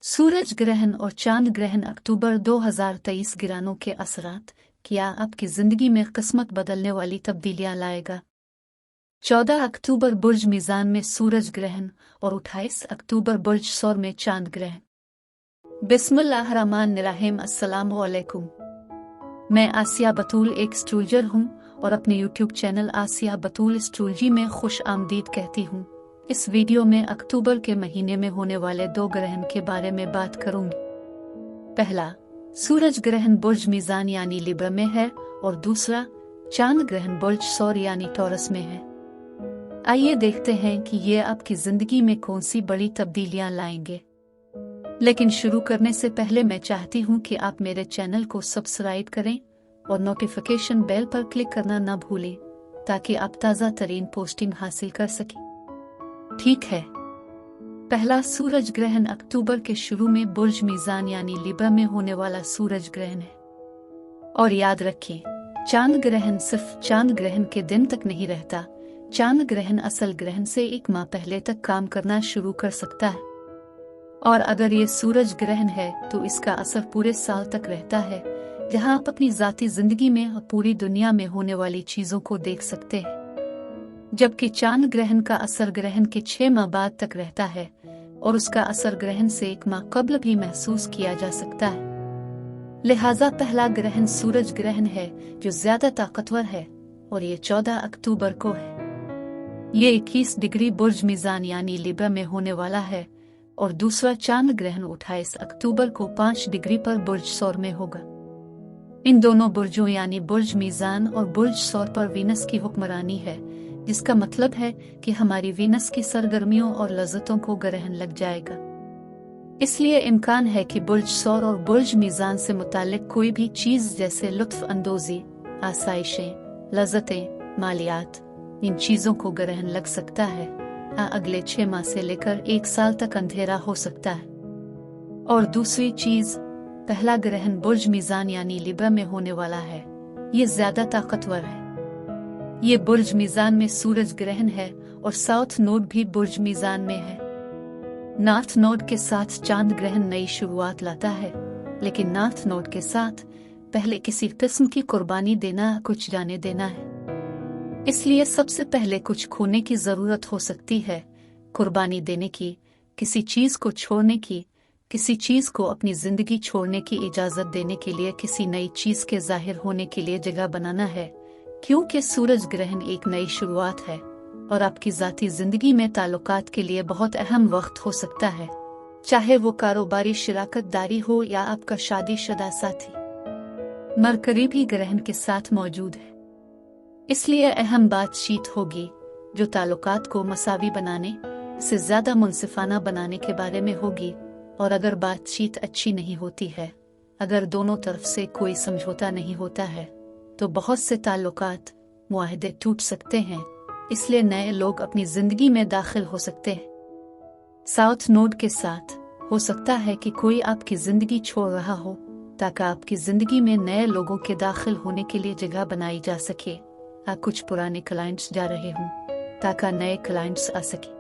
सूरज ग्रहण और चांद ग्रहण अक्टूबर 2023 ग्रहणों के असरात क्या आपकी जिंदगी में किस्मत बदलने वाली तब्दीलियां लाएगा। 14 अक्टूबर बुर्ज मीज़ान में सूरज ग्रहण और 28 अक्टूबर बुर्ज सौर में चांद ग्रहण। बिस्मिल्लाहिर्रहमानिर्रहीम। अस्सलामु अलैकुम। मैं आसिया बतूल एक एस्ट्रोलॉजर हूँ और अपने यूट्यूब चैनल आसिया बतूल एस्ट्रोलॉजी में खुश आमदीद कहती हूँ। इस वीडियो में अक्टूबर के महीने में होने वाले 2 ग्रहण के बारे में बात करूंगी। पहला, सूरज ग्रहण बुर्ज मीज़ान यानी लिब्रा में है और दूसरा चांद ग्रहण बुर्ज सौर यानी टॉरस में है। आइए देखते हैं कि ये आपकी जिंदगी में कौन सी बड़ी तब्दीलियां लाएंगे। लेकिन शुरू करने से पहले मैं चाहती हूँ कि आप मेरे चैनल को सब्सक्राइब करें और नोटिफिकेशन बेल पर क्लिक करना न भूलें ताकि आप ताज़ा तरीन पोस्टिंग हासिल कर सकें। ठीक है। पहला, सूरज ग्रहण अक्टूबर के शुरू में बुर्ज मीज़ान यानी लिब्रा में होने वाला सूरज ग्रहण है। और याद रखें, चांद ग्रहण सिर्फ चांद ग्रहण के दिन तक नहीं रहता। चांद ग्रहण असल ग्रहण से 1 माह पहले तक काम करना शुरू कर सकता है। और अगर ये सूरज ग्रहण है तो इसका असर पूरे साल तक रहता है, जहां आप अपनी जाती जिंदगी में और पूरी दुनिया में होने वाली चीजों को देख सकते हैं। जबकि चांद ग्रहण का असर ग्रहण के 6 माह बाद तक रहता है और उसका असर ग्रहण से 1 माह कबल भी महसूस किया जा सकता है। लिहाजा पहला ग्रहण सूरज ग्रहण है जो ज्यादा ताकतवर है और ये 14 अक्टूबर को है। ये 21 डिग्री बुर्ज मीज़ान यानी लिब्रा में होने वाला है और दूसरा चांद ग्रहण 28 अक्टूबर को 5 डिग्री पर बुर्ज सौर में होगा। इन दोनों बुर्जों यानी बुर्ज मीज़ान और बुर्ज सौर पर वीनस की हुक्मरानी है, जिसका मतलब है कि हमारी वीनस की सरगर्मियों और लज्जतों को ग्रहण लग जाएगा। इसलिए इम्कान है कि बुर्ज सौर और बुर्ज मीज़ान से मुतालिक कोई भी चीज जैसे लुत्फ अंदोजी, आसाइशें, लज्जतें, मालियात, इन चीजों को ग्रहण लग सकता है। अगले 6 माह से लेकर 1 साल तक अंधेरा हो सकता है। और दूसरी चीज, पहला ग्रहण बुर्ज मीज़ान यानी लिब्रा में होने वाला है। ये ज्यादा ताकतवर है। ये बुर्ज मीज़ान में सूरज ग्रहण है और साउथ नोड भी बुर्ज मीज़ान में है। नॉर्थ नोड के साथ चांद ग्रहण नई शुरुआत लाता है, लेकिन नॉर्थ नोड के साथ पहले किसी किस्म की कुर्बानी देना, कुछ जाने देना है। इसलिए सबसे पहले कुछ खोने की जरूरत हो सकती है, कुर्बानी देने की, किसी चीज को छोड़ने की, किसी चीज को अपनी जिंदगी छोड़ने की इजाजत देने के लिए, किसी नई चीज के जाहिर होने के लिए जगह बनाना है, क्योंकि सूरज ग्रहण एक नई शुरुआत है और आपकी जाती जिंदगी में ताल्लुकात के लिए बहुत अहम वक्त हो सकता है, चाहे वो कारोबारी शिराकत दारी हो या आपका शादीशुदा साथी। मरकरी भी ग्रहण के साथ मौजूद है, इसलिए अहम बातचीत होगी जो ताल्लुकात को मसावी बनाने से ज्यादा मुनसिफाना बनाने के बारे में होगी। और अगर बातचीत अच्छी नहीं होती है, अगर दोनों तरफ से कोई समझौता नहीं होता है, तो बहुत से ताल्लुकात, मुआहदे टूट सकते हैं। इसलिए नए लोग अपनी जिंदगी में दाखिल हो सकते हैं। साउथ नोड के साथ हो सकता है कि कोई आपकी जिंदगी छोड़ रहा हो ताकि आपकी जिंदगी में नए लोगों के दाखिल होने के लिए जगह बनाई जा सके। कुछ पुराने क्लाइंट्स जा रहे हों ताकि नए क्लाइंट्स आ सके।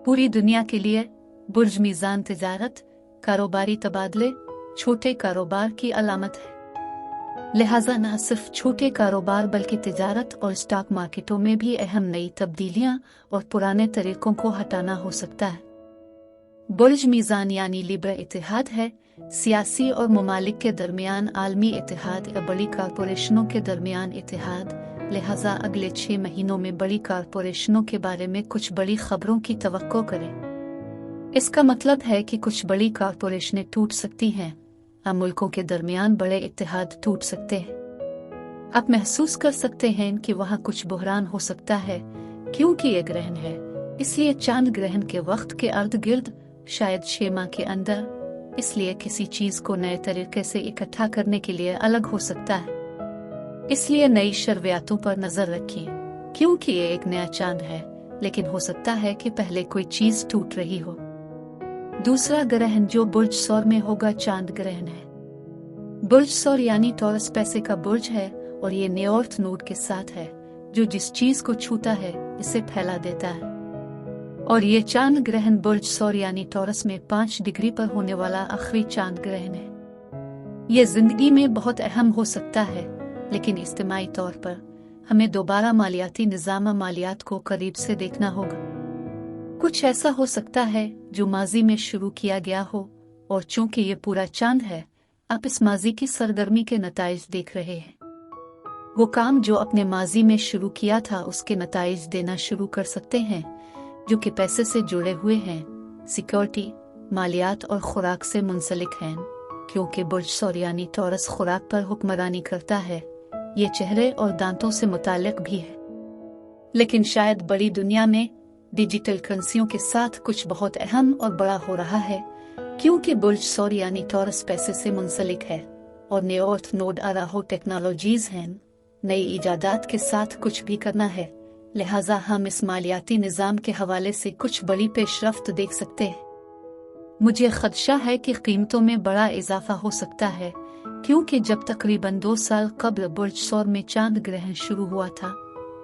पूरी दुनिया के लिए बुर्ज मीज़ान तिजारत, कारोबारी तबादले, छोटे कारोबार की अलामत है। लिहाजा न सिर्फ छोटे कारोबार बल्कि तिजारत और स्टॉक मार्केटों में भी अहम नई तब्दीलियां और पुराने तरीकों को हटाना हो सकता है। बुर्ज मीज़ान यानी लिब्रा इत्तेहाद है, सियासी और ममालिक के दरमियान आलमी इत्तेहाद या बड़ी कारपोरेशनों के दरमियान इत्तेहाद। लिहाजा अगले 6 महीनों में बड़ी कारपोरेशनों के बारे में कुछ बड़ी खबरों की तवक्को करें। इसका मतलब है कि कुछ बड़ी कारपोरेशनें टूट सकती हैं। मुल्कों के दरमियान बड़े इत्तेहाद टूट सकते हैं। आप महसूस कर सकते हैं कि वहाँ कुछ बहरान हो सकता है, क्योंकि ये ग्रहण है। इसलिए चांद ग्रहण के वक्त के अर्द गिर्द शायद 6 माह के अंदर, इसलिए किसी चीज को नए तरीके से इकट्ठा करने के लिए अलग हो सकता है। इसलिए नई शर्वियातों पर नजर रखिए, क्योंकि ये एक नया चांद है, लेकिन हो सकता है कि पहले कोई चीज टूट रही हो। दूसरा ग्रहण जो बुर्ज सौर में होगा चांद ग्रहण है। बुर्ज सौर यानी टॉरस पैसे का बुर्ज है और ये नॉर्थ नोड के साथ है, जो जिस चीज को छूता है इसे फैला देता है। और ये चांद ग्रहण बुर्ज सौर यानी टॉरस में 5 डिग्री पर होने वाला आखिरी चांद ग्रहण है। ये जिंदगी में बहुत अहम हो सकता है, लेकिन इज्तिमाई तौर पर हमें दोबारा मालियाती निज़ाम मालियात को करीब से देखना होगा। कुछ ऐसा हो सकता है जो माजी में शुरू किया गया हो, और चूंकि ये पूरा चांद है, आप इस माजी की सरगर्मी के नताइज देख रहे हैं। वो काम जो अपने माजी में शुरू किया था उसके नताइज देना शुरू कर सकते हैं, जो कि पैसे से जुड़े हुए हैं, सिक्योरिटी, मालियात और खुराक से मुंसलिक हैं। क्योंकि बुर्ज सौर यानी टॉरस खुराक पर हुक्मरानी करता है, ये चेहरे और दांतों से मुताल्लिक भी है। लेकिन शायद बड़ी दुनिया में डिजिटल करेंसियों के साथ कुछ बहुत अहम और बड़ा हो रहा है, क्योंकि बुर्ज सौर यानी टॉरस पैसे से मुंसलिक है और नए अर्थ नोड आराहो टेक्नोलॉजीज हैं। नई इजादात के साथ कुछ भी करना है, लिहाजा हम इस मालियाती निज़ाम के हवाले से कुछ बड़ी पेशरफ्त देख सकते हैं। मुझे खदशा है कि कीमतों में बड़ा इजाफा हो सकता है, क्योंकि जब तकरीबन 2 साल कबल बुर्ज सौर में चांद ग्रहण शुरू हुआ था,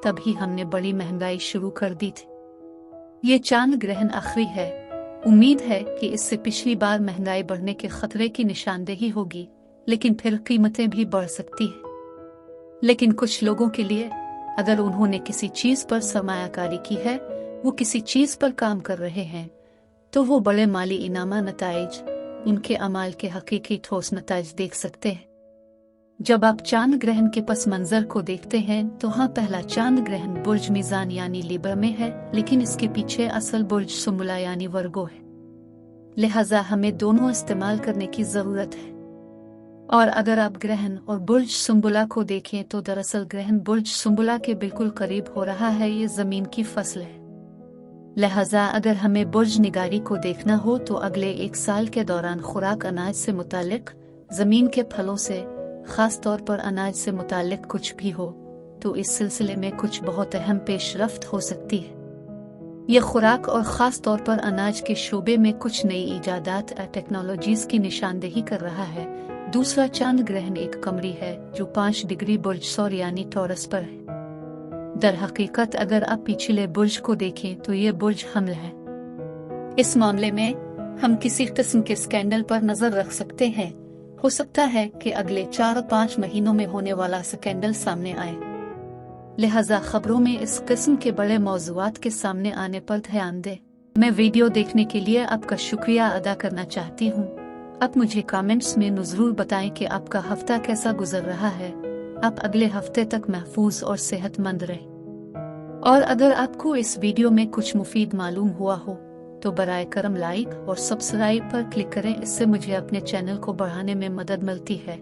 तभी हमने बड़ी महंगाई शुरू कर दी थी। ये चांद ग्रहण आखिरी है। उम्मीद है कि इससे पिछली बार महंगाई बढ़ने के खतरे की निशानदेही होगी, लेकिन फिर कीमतें भी बढ़ सकती हैं। लेकिन कुछ लोगों के लिए, अगर उन्होंने किसी चीज पर सरमायाकारी की है, वो किसी चीज पर काम कर रहे हैं, तो वो बड़े माली इनामा नताइज, उनके अमाल के हकीकी ठोस नताइज देख सकते हैं। जब आप चांद ग्रहण के पस मंजर को देखते हैं, तो हाँ, पहला चांद ग्रहण बुर्ज मीज़ान यानी लिब्रा में है, लेकिन इसके पीछे असल बुर्ज सुंबला यानी वर्गो है। लिहाजा हमें दोनों इस्तेमाल करने की जरूरत है। और अगर आप ग्रहण और बुर्ज सुंबला को देखें, तो दरअसल ग्रहण बुर्ज सुंबला के बिल्कुल करीब हो रहा है। ये जमीन की फसल है। लिहाजा अगर हमें बुर्ज निगारी को देखना हो, तो अगले 1 साल के दौरान खुराक अनाज से मुतालिक, जमीन के फलों से, खास तौर पर अनाज से मुतालिक कुछ भी हो, तो इस सिलसिले में कुछ बहुत अहम पेशरफ्त हो सकती है। यह खुराक और खास तौर पर अनाज के शोबे में कुछ नई इजादात और टेक्नोलॉजीज की निशानदेही कर रहा है। दूसरा चांद ग्रहण एक कमरी है जो 5 डिग्री बुर्ज सौर यानी टॉरस पर है। दर हकीकत अगर आप पिछले बुर्ज को देखें, तो ये बुर्ज हमल है। इस मामले में हम किसी किस्म के स्कैंडल पर नजर रख सकते हैं। हो सकता है कि अगले 4-5 महीनों में होने वाला स्कैंडल सामने आए। लिहाजा खबरों में इस किस्म के बड़े मौज़ूआत के सामने आने पर ध्यान दें। मैं वीडियो देखने के लिए आपका शुक्रिया अदा करना चाहती हूँ। आप मुझे कमेंट्स में जरूर बताएं कि आपका हफ्ता कैसा गुजर रहा है। आप अगले हफ्ते तक महफूज और सेहतमंद रहें। और अगर आपको इस वीडियो में कुछ मुफीद मालूम हुआ हो, तो बराए करम लाइक और सब्सक्राइब पर क्लिक करें। इससे मुझे अपने चैनल को बढ़ाने में मदद मिलती है।